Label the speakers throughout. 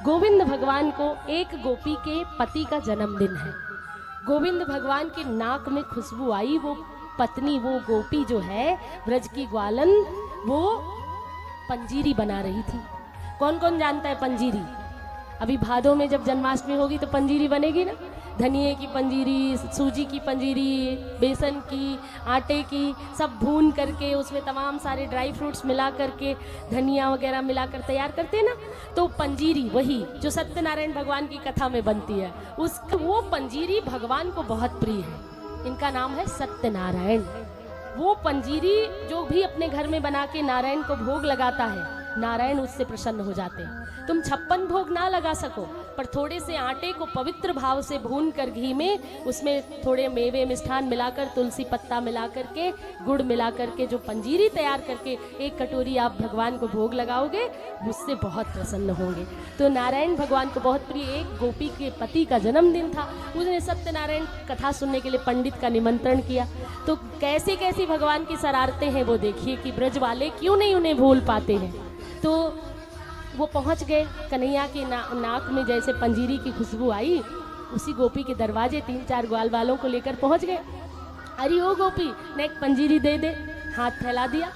Speaker 1: गोविंद भगवान को एक गोपी के पति का जन्मदिन है। गोविंद भगवान के नाक में खुशबू आई, वो पत्नी, वो गोपी जो है ब्रज की ग्वालन, वो पंजीरी बना रही थी। कौन कौन जानता है पंजीरी? अभी भादों में जब जन्माष्टमी होगी तो पंजीरी बनेगी ना। धनिए की पंजीरी, सूजी की पंजीरी, बेसन की, आटे की, सब भून करके उसमें तमाम सारे ड्राई फ्रूट्स मिला करके, धनिया वगैरह मिलाकर तैयार करते हैं ना। तो पंजीरी वही जो सत्यनारायण भगवान की कथा में बनती है, वो पंजीरी भगवान को बहुत प्रिय है। इनका नाम है सत्यनारायण। वो पंजीरी जो भी अपने घर में बना के नारायण को भोग लगाता है, नारायण उससे प्रसन्न हो जाते हैं। तुम 56 भोग ना लगा सको, पर थोड़े से आटे को पवित्र भाव से भून कर घी में, उसमें थोड़े मेवे मिष्ठान मिलाकर, तुलसी पत्ता मिलाकर के, गुड़ मिलाकर के जो पंजीरी तैयार करके एक कटोरी आप भगवान को भोग लगाओगे, उससे बहुत प्रसन्न होंगे। तो नारायण भगवान को बहुत प्रिय। एक गोपी के पति का जन्मदिन था, उसने सत्यनारायण कथा सुनने के लिए पंडित का निमंत्रण किया। तो कैसे कैसी भगवान की शरारतें हैं वो देखिए कि ब्रज वाले क्यों नहीं उन्हें भूल पाते हैं। तो वो पहुंच गए, कन्हैया के नाक में जैसे पंजीरी की खुशबू आई, उसी गोपी के दरवाजे 3-4 ग्वाल वालों को लेकर पहुंच गए। अरे ओ गोपी, ने एक पंजीरी दे दे। हाथ फैला दिया।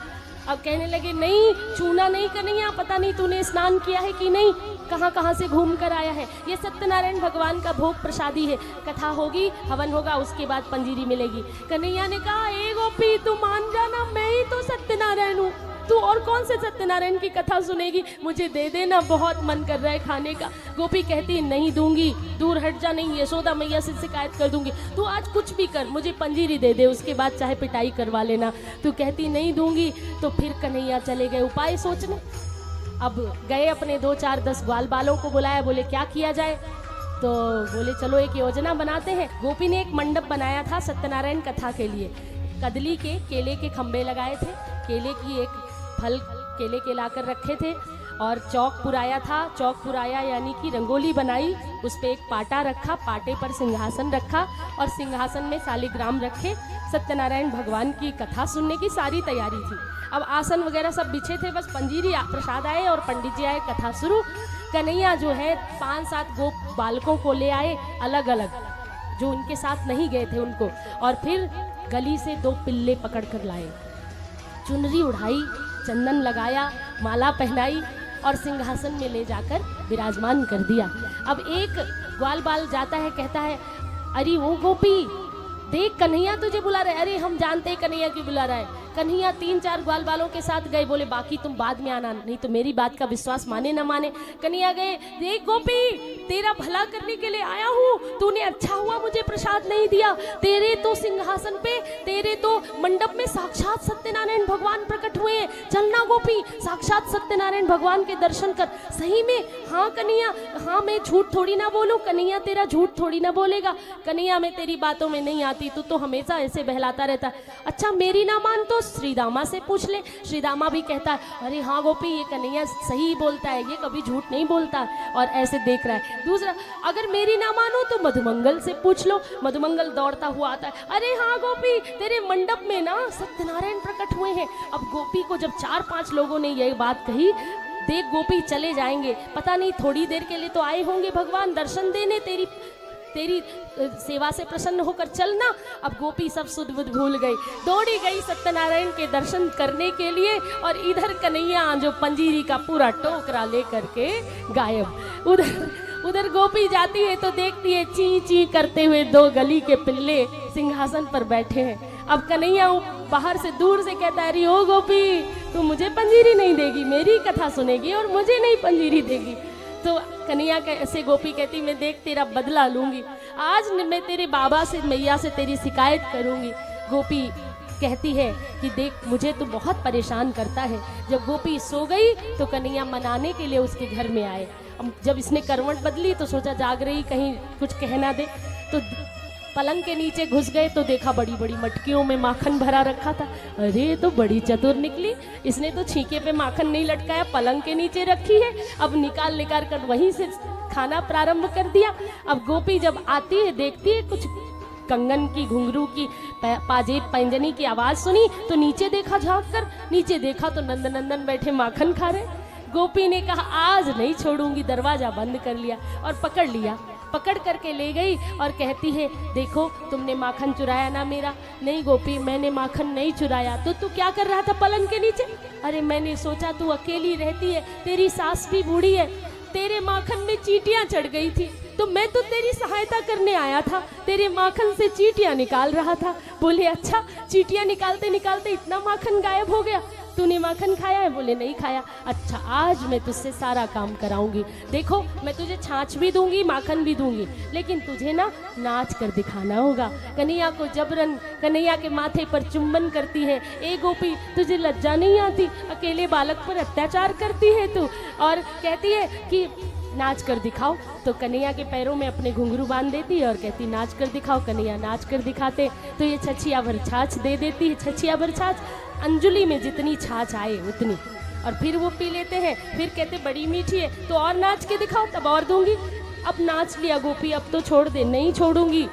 Speaker 1: अब कहने लगे, नहीं छूना नहीं कन्हैया, पता नहीं तूने स्नान किया है कि नहीं, कहाँ कहाँ से घूम कर आया है। ये सत्यनारायण भगवान का भोग प्रसादी है, कथा होगी, हवन होगा, उसके बाद पंजीरी मिलेगी। कन्हैया ने कहा, ए गोपी तू मान जाना, मैं ही तो सत्यनारायण हूँ, तू और कौन से सत्यनारायण की कथा सुनेगी, मुझे दे देना, बहुत मन कर रहा है खाने का। गोपी कहती, नहीं दूंगी, दूर हट जा, नहीं यशोदा मैया से शिकायत कर दूंगी, तू आज कुछ भी कर, मुझे पंजीरी दे दे, उसके बाद चाहे पिटाई करवा लेना। तू कहती नहीं दूंगी। तो फिर कन्हैया चले गए उपाय सोचने। अब गए, अपने 2-4-10 ग्वाल बालों को बुलाया, बोले क्या किया जाए। तो बोले चलो एक योजना बनाते हैं। गोपी ने एक मंडप बनाया था सत्यनारायण कथा के लिए। कदली के केले के खंबे लगाए थे, केले की एक फल केले के लाकर रखे थे, और चौक पुराया था। चौक पुराया यानी कि रंगोली बनाई, उस पर एक पाटा रखा, पाटे पर सिंहासन रखा, और सिंहासन में शालिग्राम रखे। सत्यनारायण भगवान की कथा सुनने की सारी तैयारी थी। अब आसन वगैरह सब बिछे थे, बस पंजीरी प्रसाद आए और पंडित जी आए, कथा शुरू। कन्हैया जो है 5-7 गोप बालकों को ले आए, अलग अलग, जो उनके साथ नहीं गए थे उनको, और फिर गली से 2 पिल्ले पकड़ कर लाए, चुनरी उड़ाई, चंदन लगाया, माला पहनाई और सिंहासन में ले जाकर विराजमान कर दिया। अब एक ग्वाल बाल जाता है, कहता है, अरे वो गोपी देख कन्हैया तुझे बुला रहा है। अरे हम जानते हैं कन्हैया क्यों बुला रहा है। कन्हैया 3-4 ग्वाल बालों के साथ गए, बोले बाकी तुम बाद में आना, नहीं तो मेरी बात का विश्वास माने ना माने। कन्हैया गए, देख गोपी तेरा भला करने के लिए आया हूँ, तूने अच्छा हुआ मुझे प्रसाद नहीं दिया। तेरे तो सिंहासन पे, तेरे तो मंडप में साक्षात सत्यनारायण भगवान प्रकट हुए हैं, चलना गोपी साक्षात सत्यनारायण भगवान के दर्शन कर। सही में? हाँ कन्हैया, हाँ मैं झूठ थोड़ी ना बोलूँ, कन्हैया तेरा झूठ थोड़ी ना बोलेगा। कन्हैया मैं तेरी बातों में नहीं आती, तू तो हमेशा ऐसे बहलाता रहता। अच्छा मेरी ना मान तो श्रीदामा से पूछ ले। श्रीदामा भी कहता है, अरे हाँ गोपी ये कन्हैया सही बोलता है, ये कभी झूठ नहीं बोलता, और ऐसे देख रहा है। दूसरा, अगर मेरी ना मानो तो मधुमंगल से पूछ लो। मधुमंगल दौड़ता हुआ आता है, अरे हाँ गोपी तेरे मंडप में ना सत्यनारायण प्रकट हुए हैं। अब गोपी को जब 4-5 लोगों ने यही बात कही, देख गोपी चले जाएंगे, पता नहीं थोड़ी देर के लिए तो आए होंगे भगवान दर्शन देने, तेरी सेवा से प्रसन्न होकर चलना। अब गोपी सब सुध बुध भूल गई, दौड़ी गई सत्यनारायण के दर्शन करने के लिए, और इधर कन्हैया जो पंजीरी का पूरा टोकरा लेकर के गायब। उधर गोपी जाती है तो देखती है ची ची करते हुए 2 गली के पिल्ले सिंहासन पर बैठे हैं। अब कन्हैया बाहर से दूर से कहता है, अरे ओ गोपी तू मुझे पंजीरी नहीं देगी, मेरी कथा सुनेगी और मुझे नहीं पंजीरी देगी। तो कन्हैया से गोपी कहती, मैं देख तेरा बदला लूंगी, आज मैं तेरे बाबा से मैया से तेरी शिकायत करूंगी। गोपी कहती है कि देख मुझे तो बहुत परेशान करता है। जब गोपी सो गई तो कन्हैया मनाने के लिए उसके घर में आए। अब जब इसने करवट बदली तो सोचा जाग रही कहीं कुछ कहना दे, तो पलंग के नीचे घुस गए तो देखा बड़ी बड़ी मटकियों में माखन भरा रखा था। अरे तो बड़ी चतुर निकली, इसने तो छींके पे माखन नहीं लटकाया, पलंग के नीचे रखी है। अब निकाल कर वहीं से खाना प्रारंभ कर दिया। अब गोपी जब आती है देखती है कुछ कंगन की, घुंघरू की, पाजेब पैंजनी की आवाज़ सुनी तो नीचे देखा, झांक कर नीचे देखा तो नंदनंदन बैठे माखन खा रहे। गोपी ने कहा आज नहीं छोड़ूंगी, दरवाजा बंद कर लिया और पकड़ लिया। पकड़ करके ले गई और कहती है देखो तुमने माखन चुराया ना मेरा। नहीं गोपी मैंने माखन नहीं चुराया। तो तू क्या कर रहा था पलंग के नीचे? अरे मैंने सोचा तू अकेली रहती है, तेरी सास भी बूढ़ी है, तेरे माखन में चींटियां चढ़ गई थी तो मैं तो तेरी सहायता करने आया था, तेरे माखन से चींटियां निकाल रहा था। बोले अच्छा, चींटियां निकालते निकालते इतना माखन गायब हो गया, तूने माखन खाया है? बोले नहीं खाया। अच्छा आज मैं तुझसे सारा काम कराऊंगी, देखो मैं तुझे छाछ भी दूंगी माखन भी दूंगी, लेकिन तुझे ना नाच कर दिखाना होगा। कन्हैया को जबरन कन्हैया के माथे पर चुंबन करती है। ए गोपी तुझे लज्जा नहीं आती, अकेले बालक पर अत्याचार करती है तू, और कहती है कि नाच कर दिखाओ। तो कन्हैया के पैरों में अपने घुंघरू बांध देती है और कहती नाच कर दिखाओ। कन्हैया नाच कर दिखाते तो ये छछिया भर छाछ दे देती है। छछिया भर छाछ, अंजुली में जितनी छाछ आए उतनी, और फिर वो पी लेते हैं। फिर कहते बड़ी मीठी है तो और नाच के दिखाओ, तब और दूंगी। अब नाच लिया गोपी, अब तो छोड़ दे। नहीं छोड़ूंगी,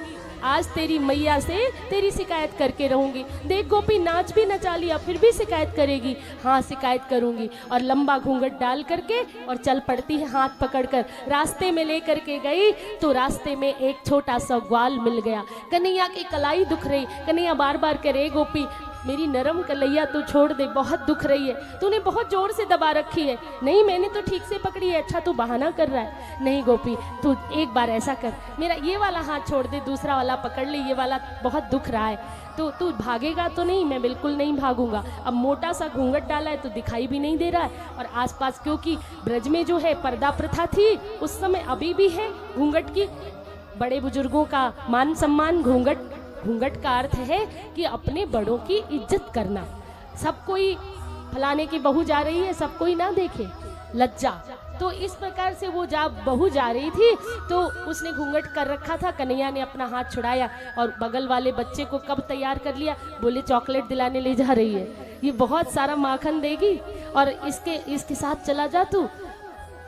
Speaker 1: आज तेरी मैया से तेरी शिकायत करके रहूंगी। देख गोपी नाच भी नचा लिया फिर भी शिकायत करेगी। हाँ शिकायत करूंगी। और लंबा घूंघट डाल करके और चल पड़ती है हाथ पकड़कर। रास्ते में ले करके गई तो रास्ते में एक छोटा सा ग्वाल मिल गया। कन्हैया की कलाई दुख रही। कन्हैया बार बार कह रहे गोपी मेरी नरम कलैया तो छोड़ दे, बहुत दुख रही है, तूने बहुत जोर से दबा रखी है। नहीं मैंने तो ठीक से पकड़ी है। अच्छा तू बहाना कर रहा है। नहीं गोपी तू एक बार ऐसा कर, मेरा ये वाला हाथ छोड़ दे, दूसरा वाला पकड़ ले, ये वाला बहुत दुख रहा है। तो तू भागेगा तो नहीं? मैं बिल्कुल नहीं भागूंगा। अब मोटा सा घूंघट डाला है तो दिखाई भी नहीं दे रहा है, और आसपास क्योंकि ब्रज में जो है पर्दा प्रथा थी उस समय, अभी भी है घूंघट की। बड़े बुजुर्गों का मान सम्मान, घूंघट का अर्थ है कि अपने बड़ों की इज्जत करना। सब कोई फलाने की बहू जा रही है, सब कोई ना देखे, लज्जा। तो इस प्रकार से वो बहू जा रही थी तो उसने घूंघट कर रखा था। कन्हैया ने अपना हाथ छुड़ाया और बगल वाले बच्चे को कब तैयार कर लिया। बोले चॉकलेट दिलाने ले जा रही है, ये बहुत सारा माखन देगी और इसके साथ चला जा तू।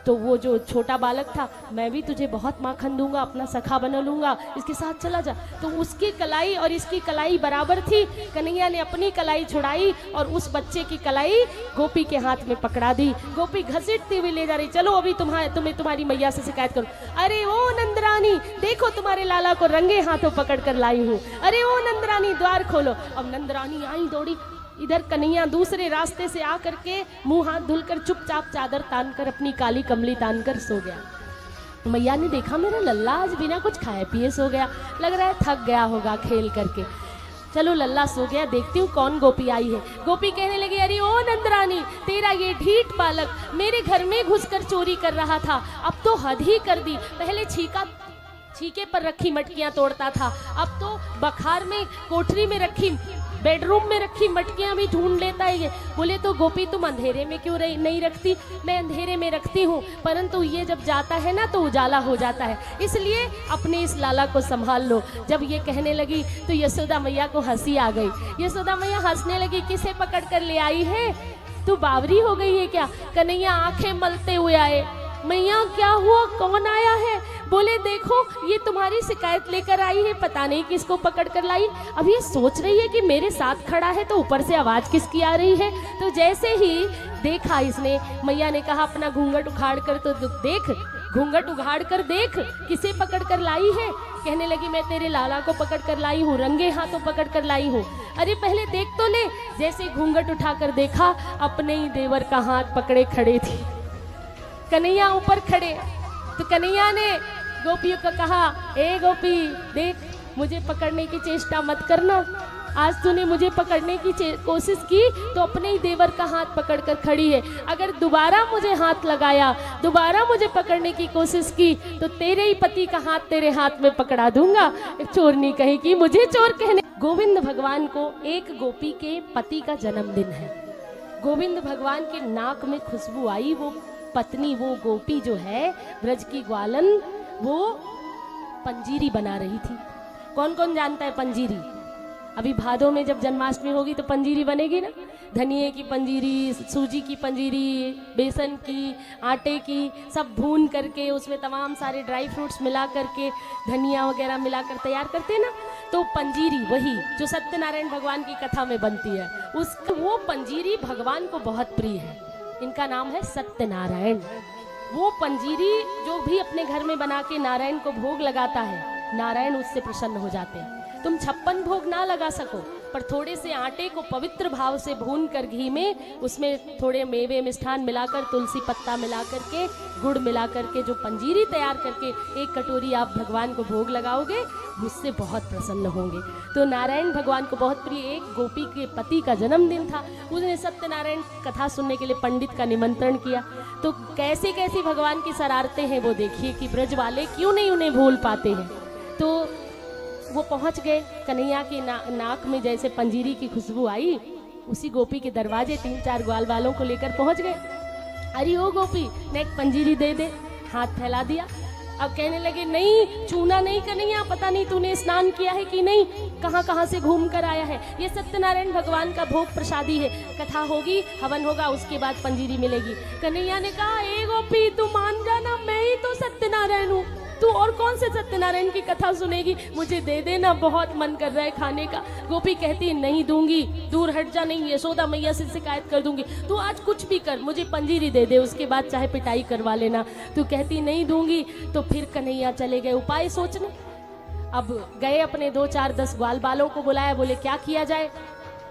Speaker 1: तो वो जो छोटा बालक था, मैं भी तुझे बहुत माखन दूंगा, अपना सखा बना लूंगा, इसके साथ चला जा। तो उसकी कलाई और इसकी कलाई बराबर थी। कन्हैया ने अपनी कलाई छुड़ाई और उस बच्चे की कलाई गोपी के हाथ में पकड़ा दी। गोपी घसीटती हुई ले जा रही, चलो अभी तुम्हें तुम्हारी मैया से शिकायत करूं। अरे ओ नंदरानी देखो तुम्हारे लाला को रंगे हाथों पकड़ कर लाई हूँ। अरे ओ नंदरानी द्वार खोलो। अब नंदरानी आई दौड़ी। इधर कन्हैया दूसरे रास्ते से आकर के मुंह हाथ धुलकर चुपचाप चादर तान कर अपनी काली कमली तान कर सो गया। मैया ने देखा मेरा लल्ला आज बिना कुछ खाए पिए सो गया, लग रहा है थक गया होगा खेल करके। चलो लल्ला सो गया, देखती हूँ कौन गोपी आई है। गोपी कहने लगी अरे ओ नंदरानी तेरा ये ढीठ बालक मेरे घर में घुसकर चोरी कर रहा था, अब तो हद ही कर दी। पहले छीके पर रखी मटकियां तोड़ता था, अब तो बखार में कोठरी में रखी बेडरूम में रखी मटकियां भी ढूंढ लेता है ये। बोले तो गोपी तुम अंधेरे में क्यों नहीं रखती? मैं अंधेरे में रखती हूँ, परंतु ये जब जाता है ना तो उजाला हो जाता है, इसलिए अपने इस लाला को संभाल लो। जब ये कहने लगी तो यशोदा मैया को हंसी आ गई। यशोदा मैया हंसने लगी, किसे पकड़ कर ले आई है? तू बावरी हो गई है क्या? कन्हैया आंखें मलते हुए आए। मैया क्या हुआ, कौन आया है? बोले देखो ये तुम्हारी शिकायत लेकर आई है, पता नहीं किसको पकड़ कर लाई। अब ये सोच रही है कि मेरे साथ खड़ा है तो ऊपर से आवाज किसकी आ रही है। तो जैसे ही देखा इसने, मैया ने कहा अपना घूंघट उखाड़ कर तो देख, घूंघट उखाड़ कर देख किसे पकड़ कर लाई है। कहने लगी मैं तेरे लाला को पकड़ कर लाई हूँ, रंगे हाथों पकड़ कर लाई हूँ। अरे पहले देख तो ले। जैसे घूंघट उठाकर देखा, अपने ही देवर का हाथ पकड़े खड़े थे कन्हैया ऊपर खड़े। तो कन्हैया ने गोपियों को कहा ए गोपी देख, मुझे पकड़ने की चेष्टा मत करना। आज तूने मुझे पकड़ने की कोशिश की तो अपने ही देवर का हाथ पकड़कर खड़ी है। अगर दोबारा मुझे हाथ लगाया, दोबारा मुझे पकड़ने की कोशिश की तो तेरे ही पति का हाथ तेरे हाथ में पकड़ा दूंगा। चोरनी कहेगी मुझे चोर कहने। गोविंद भगवान को एक गोपी के पति का जन्मदिन है। गोविंद भगवान के नाक में खुशबू आई, वो पत्नी वो गोपी जो है ब्रज की ग्वालन, वो पंजीरी बना रही थी। कौन कौन जानता है पंजीरी? अभी भादों में जब जन्माष्टमी होगी तो पंजीरी बनेगी ना। धनिए की पंजीरी, सूजी की पंजीरी, बेसन की, आटे की, सब भून करके उसमें तमाम सारे ड्राई फ्रूट्स मिला करके, धनिया वगैरह मिलाकर तैयार करते हैं ना। तो पंजीरी वही जो सत्यनारायण भगवान की कथा में बनती है, वो पंजीरी भगवान को बहुत प्रिय है। इनका नाम है सत्यनारायण। वो पंजीरी जो भी अपने घर में बना के नारायण को भोग लगाता है, नारायण उससे प्रसन्न हो जाते हैं। तुम 56 भोग ना लगा सको, पर थोड़े से आटे को पवित्र भाव से भून कर घी में, उसमें थोड़े मेवे मिष्ठान मिलाकर, तुलसी पत्ता मिलाकर के, गुड़ मिलाकर के जो पंजीरी तैयार करके 1 कटोरी आप भगवान को भोग लगाओगे, मुझसे बहुत प्रसन्न होंगे। तो नारायण भगवान को बहुत प्रिय। एक गोपी के पति का जन्मदिन था, उसने सत्यनारायण कथा सुनने के लिए पंडित का निमंत्रण किया। तो कैसे कैसी भगवान की शरारतें हैं वो देखिए कि ब्रज वाले क्यों नहीं उन्हें भूल पाते हैं। तो वो पहुंच गए, कन्हैया के नाक में जैसे पंजीरी की खुशबू आई, उसी गोपी के दरवाजे 3-4 ग्वाल वालों को लेकर पहुंच गए। अरे ओ गोपी, ने एक पंजीरी दे दे, हाथ फैला दिया। अब कहने लगे नहीं, चूना नहीं कन्हैया, पता नहीं तूने स्नान किया है कि नहीं, कहाँ कहाँ से घूम कर आया है, ये सत्यनारायण भगवान का भोग प्रसादी है, कथा होगी, हवन होगा, उसके बाद पंजीरी मिलेगी। कन्हैया ने कहा ए गोपी, तू मान जाना, मैं ही तो सत्यनारायण हूँ, तू और कौन से सत्यनारायण की कथा सुनेगी, मुझे दे देना, बहुत मन कर रहा है खाने का। गोपी कहती नहीं दूंगी, दूर हट जा, नहीं यशोदा मैया से शिकायत कर दूंगी, तू आज कुछ भी कर, मुझे पंजीरी दे दे, उसके बाद चाहे पिटाई करवा लेना। तू कहती नहीं दूंगी। तो फिर कन्हैया चले गए उपाय सोचने। अब गए अपने 2-4-10 ग्वाल बालों को बुलाया, बोले क्या किया जाए।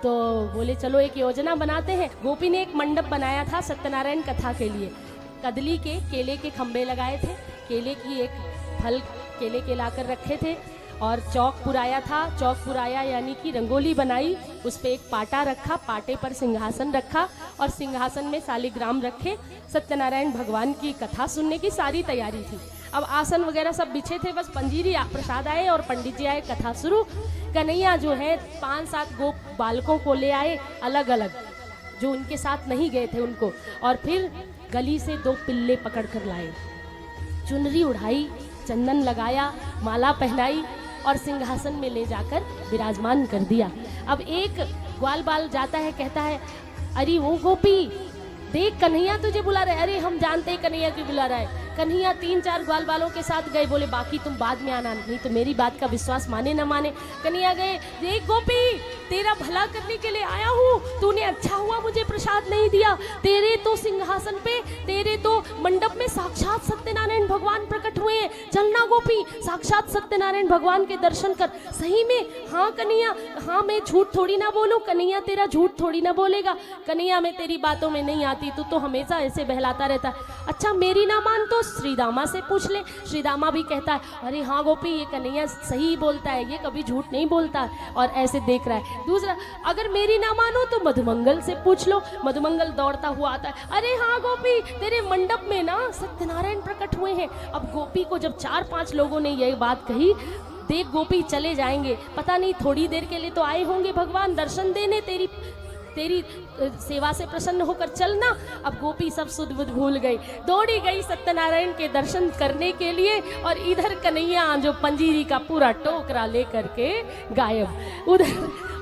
Speaker 1: तो बोले चलो एक योजना बनाते हैं। गोपी ने एक मंडप बनाया था सत्यनारायण कथा के लिए, कदली के केले के खंबे लगाए थे, केले की एक फल केले के लाकर रखे थे, और चौक पुराया था, चौक पुराया यानी कि रंगोली बनाई, उस पे एक पाटा रखा, पाटे पर सिंहासन रखा, और सिंहासन में शालिग्राम रखे। सत्यनारायण भगवान की कथा सुनने की सारी तैयारी थी। अब आसन वगैरह सब बिछे थे, बस पंजीरी प्रसाद आए और पंडित जी आए, कथा शुरू। कन्हैया जो है 5-7 गोप बालकों को ले आए, अलग अलग, जो उनके साथ नहीं गए थे उनको, और फिर गली से 2 पिल्ले पकड़ कर लाए, चुनरी उड़ाई, चंदन लगाया, माला पहनाई और सिंहासन में ले जाकर विराजमान कर दिया। अब एक ग्वाल बाल जाता है, कहता है अरे वो गोपी देख, कन्हैया तुझे बुला रहा है। अरे हम जानते हैं कन्हैया क्यों बुला रहा है। कन्हैया 3-4 ग्वाल बालों के साथ गए, बोले बाकी तुम बाद में आना, नहीं तो मेरी बात का विश्वास माने न माने। कन्हैया गए, देख गोपी तेरा भला करने के लिए आया हूँ, तूने अच्छा हुआ मुझे प्रसाद नहीं दिया, तेरे तो सिंहासन पे, तेरे तो मंडप में साक्षात सत्यनारायण भगवान प्रकट हुए हैं, चलना गोपी साक्षात सत्यनारायण भगवान के दर्शन कर। सही में? हाँ कन्हैया, हाँ मैं झूठ थोड़ी ना बोलूँ, कन्हैया तेरा झूठ थोड़ी ना बोलेगा, कन्हैया मैं तेरी बातों में नहीं आती, तू तो हमेशा ऐसे बहलाता रहता। अच्छा मेरी ना मान तो श्रीदामा से पूछ ले। श्रीदामा भी कहता है अरे हाँ गोपी ये कन्हैया सही बोलता है, ये कभी झूठ नहीं बोलता, और ऐसे देख रहा है। दूसरा, अगर मेरी ना मानो तो मधुमंगल से पूछ लो। मधुमंगल दौड़ता हुआ आता है, अरे हाँ गोपी तेरे मंडप में ना सत्यनारायण प्रकट हुए हैं। अब गोपी को जब 4-5 लोगों ने यही बात कही, देख गोपी चले जाएंगे, पता नहीं थोड़ी देर के लिए तो आए होंगे भगवान दर्शन देने, तेरी सेवा से प्रसन्न होकर चलना। अब गोपी सब सुध बुध भूल गई, दौड़ी गई सत्यनारायण के दर्शन करने के लिए, और इधर कन्हैया जो पंजीरी का पूरा टोकरा लेकर के गायब।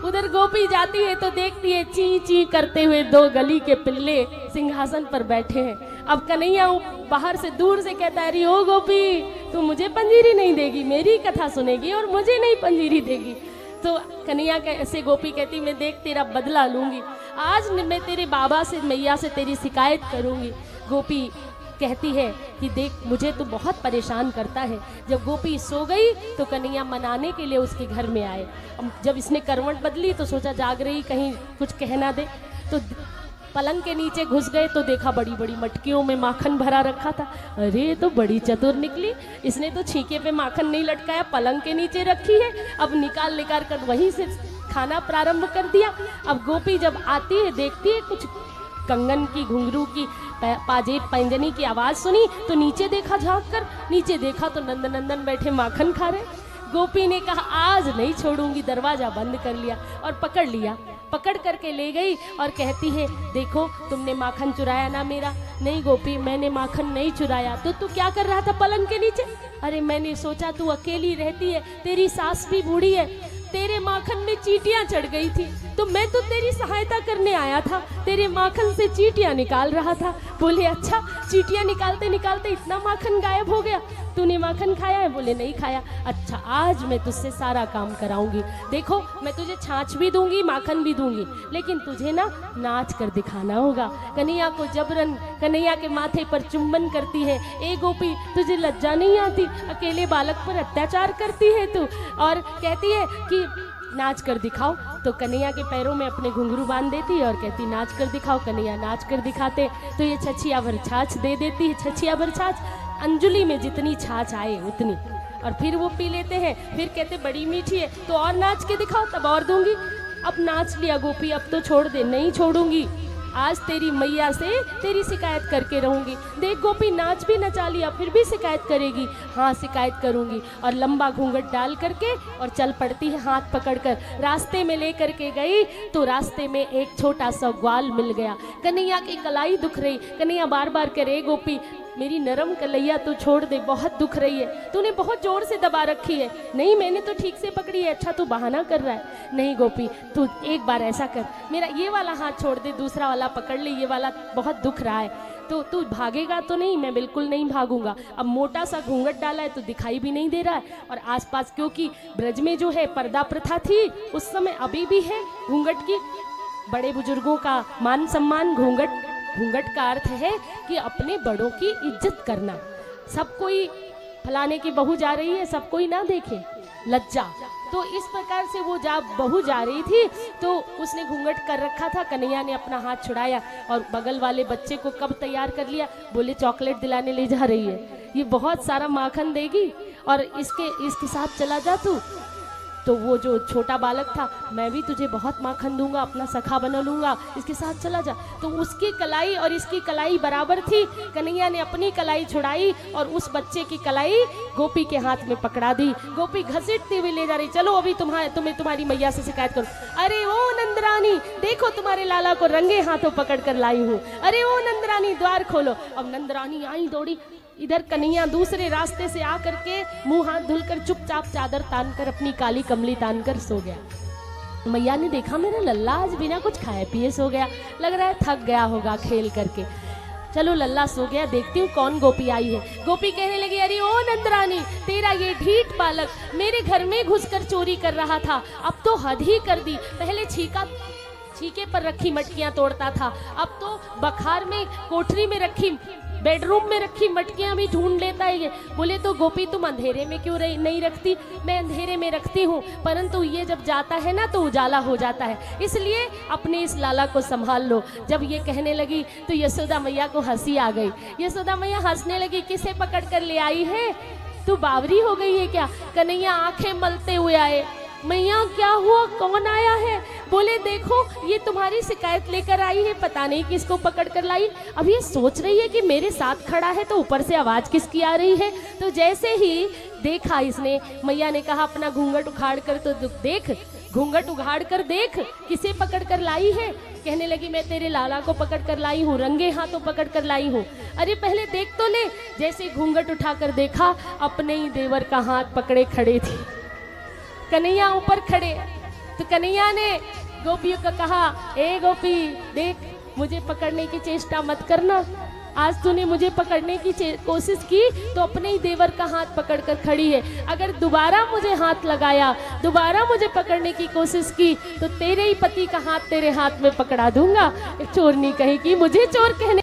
Speaker 1: उधर गोपी जाती है तो देखती है ची ची करते हुए 2 गली के पिल्ले सिंहासन पर बैठे हैं। अब कन्हैया बाहर से दूर से कहता है अरे ओ गोपी तू मुझे पंजीरी नहीं देगी, मेरी कथा सुनेगी और मुझे नहीं पंजीरी देगी। तो कन्हैया से गोपी कहती मैं देख तेरा बदला लूंगी, आज मैं तेरे बाबा से मैया से तेरी शिकायत करूंगी। गोपी कहती है कि देख मुझे तो बहुत परेशान करता है। जब गोपी सो गई तो कन्हैया मनाने के लिए उसके घर में आए। जब इसने करवट बदली तो सोचा जाग रही कहीं कुछ कहना दे, तो पलंग के नीचे घुस गए तो देखा बड़ी बड़ी मटकियों में माखन भरा रखा था। अरे तो बड़ी चतुर निकली, इसने तो छीके पे माखन नहीं लटकाया, पलंग के नीचे रखी है। अब निकाल कर वहीं से खाना प्रारंभ कर दिया। अब गोपी जब आती है देखती है कुछ कंगन की, घुंघरू की, पाजेब पैंजनी की आवाज़ सुनी तो नीचे देखा, झांक कर नीचे देखा तो नंदनंदन बैठे माखन खा रहे। गोपी ने कहा आज नहीं छोड़ूंगी, दरवाजा बंद कर लिया और पकड़ लिया। पकड़ करके ले गई और कहती है देखो तुमने माखन चुराया ना मेरा। नहीं गोपी मैंने माखन नहीं चुराया। तो तू क्या कर रहा था पलंग के नीचे? अरे मैंने सोचा तू अकेली रहती है, तेरी सास भी बूढ़ी है, तेरे माखन में चींटियां चढ़ गई थी, तो मैं तो तेरी सहायता करने आया था, तेरे माखन से चींटियां निकाल रहा था। बोले अच्छा, चींटियां निकालते निकालते इतना माखन गायब हो गया, तूने माखन खाया है? बोले नहीं खाया। अच्छा, आज मैं तुझसे सारा काम कराऊंगी। देखो, मैं तुझे छाछ भी दूंगी, माखन भी दूंगी, लेकिन तुझे ना नाच कर दिखाना होगा। कन्हैया को जबरन कन्हैया के माथे पर चुम्बन करती है। ए गोपी, तुझे लज्जा नहीं आती? अकेले बालक पर अत्याचार करती है तू, और कहती है कि नाच कर दिखाओ। तो कन्हैया के पैरों में अपने घुंघरू बांध देती है और कहती नाच कर दिखाओ। कन्हैया नाच कर दिखाते तो ये छछिया भर छाछ दे देती है। छछिया भर छाछ, अंजुली में जितनी छाछ आए उतनी, और फिर वो पी लेते हैं। फिर कहते बड़ी मीठी है, तो और नाच के दिखाओ, तब और दूंगी। अब नाच लिया गोपी, अब तो छोड़ दे। नहीं छोड़ूंगी, आज तेरी मैया से तेरी शिकायत करके रहूंगी। देख गोपी, नाच भी नचा लिया फिर भी शिकायत करेगी। हाँ, शिकायत करूंगी। और लंबा घूंघट डाल करके और चल पड़ती है हाथ पकड़कर। रास्ते में ले करके गई तो रास्ते में एक छोटा सा ग्वाल मिल गया। कन्हैया की कलाई दुख रही। कन्हैया बार बार करे, गोपी मेरी नरम कलैया तो छोड़ दे, बहुत दुख रही है, तूने बहुत जोर से दबा रखी है। नहीं, मैंने तो ठीक से पकड़ी है। अच्छा, तू बहाना कर रहा है। नहीं गोपी, तू एक बार ऐसा कर, मेरा ये वाला हाथ छोड़ दे, दूसरा वाला पकड़ ले, ये वाला बहुत दुख रहा है। तो तू भागेगा तो नहीं? मैं बिल्कुल नहीं भागूंगा। अब मोटा सा घूंघट डाला है तो दिखाई भी नहीं दे रहा है, और आसपास क्योंकि ब्रज में जो है पर्दा प्रथा थी उस समय, अभी भी है घूंघट की। बड़े बुजुर्गों का मान सम्मान, घूंघट का अर्थ है कि अपने बड़ों की इज्जत करना। सब कोई फलाने की बहू जा रही है, सब कोई ना देखे, लज्जा। तो इस प्रकार से वो बहू जा रही थी तो उसने घूंघट कर रखा था। कन्हैया ने अपना हाथ छुड़ाया और बगल वाले बच्चे को कब तैयार कर लिया? बोले चॉकलेट दिलाने ले जा रही है, ये बहुत सारा माखन देगी और इसके साथ चला जा तू। तो वो जो छोटा बालक था, मैं भी तुझे बहुत माखन दूंगा, अपना सखा बना लूंगा, इसके साथ चला जा। तो उसकी कलाई और इसकी कलाई बराबर थी। कन्हैया ने अपनी कलाई छुड़ाई और उस बच्चे की कलाई गोपी के हाथ में पकड़ा दी। गोपी घसीटती हुई ले जा रही, चलो अभी तुम्हें तुम्हारी मैया से शिकायत करो। अरे ओ नंदरानी, देखो तुम्हारे लाला को रंगे हाथों पकड़ कर लाई हूँ। अरे ओ नंदरानी, द्वार खोलो। अब नंदरानी आई दौड़ी। इधर कन्हैया दूसरे रास्ते से आकर के मुंह हाथ धुलकर चुपचाप चादर तानकर अपनी काली कमली तानकर सो गया। मैया ने देखा मेरा लल्ला आज बिना कुछ खाए पिए सो गया, लग रहा है थक गया होगा खेल करके। चलो लल्ला सो गया, देखती हूँ कौन गोपी आई है। गोपी कहने लगी, अरे ओ नंदरानी, तेरा ये ढीठ बालक मेरे घर में घुसकर चोरी कर रहा था, अब तो हद ही कर दी। पहले छीके पर रखी मटकियां तोड़ता था, अब तो बखार में कोठरी में रखी, बेडरूम में रखी मटकियां भी ढूंढ लेता है। बोले तो गोपी तुम अंधेरे में क्यों नहीं रखती? मैं अंधेरे में रखती हूँ, परंतु ये जब जाता है ना तो उजाला हो जाता है, इसलिए अपने इस लाला को संभाल लो। जब ये कहने लगी तो यशोदा मैया को हंसी आ गई। यशोदा मैया हंसने लगी, किसे पकड़ कर ले आई है? तू बावरी हो गई है क्या? कन्हैया आंखें मलते हुए आए। मैया क्या हुआ, कौन आया है? बोले देखो ये तुम्हारी शिकायत लेकर आई है, पता नहीं किसको पकड़ कर लाई। अब ये सोच रही है कि मेरे साथ खड़ा है तो ऊपर से आवाज किसकी आ रही है। तो जैसे ही देखा इसने, मैया ने कहा अपना घूंघट उखाड़ कर तो देख, घूंघट उखाड़ कर देख किसे पकड़ कर लाई है। कहने लगी मैं तेरे लाला को पकड़ कर लाई हूँ, रंगे हाथों पकड़ कर लाई हूँ। अरे पहले देख तो ले। जैसे घूंघट उठाकर देखा, अपने ही देवर का हाथ पकड़े खड़े थी, कन्हैया ऊपर खड़े। तो कन्हैया ने गोपियों को कहा, ए गोपी देख, मुझे पकड़ने की चेष्टा मत करना। आज तूने मुझे पकड़ने की कोशिश की तो अपने ही देवर का हाथ पकड़कर खड़ी है। अगर दोबारा मुझे हाथ लगाया, दोबारा मुझे पकड़ने की कोशिश की तो तेरे ही पति का हाथ तेरे हाथ में पकड़ा दूंगा। चोरनी कहेगी मुझे चोर कहने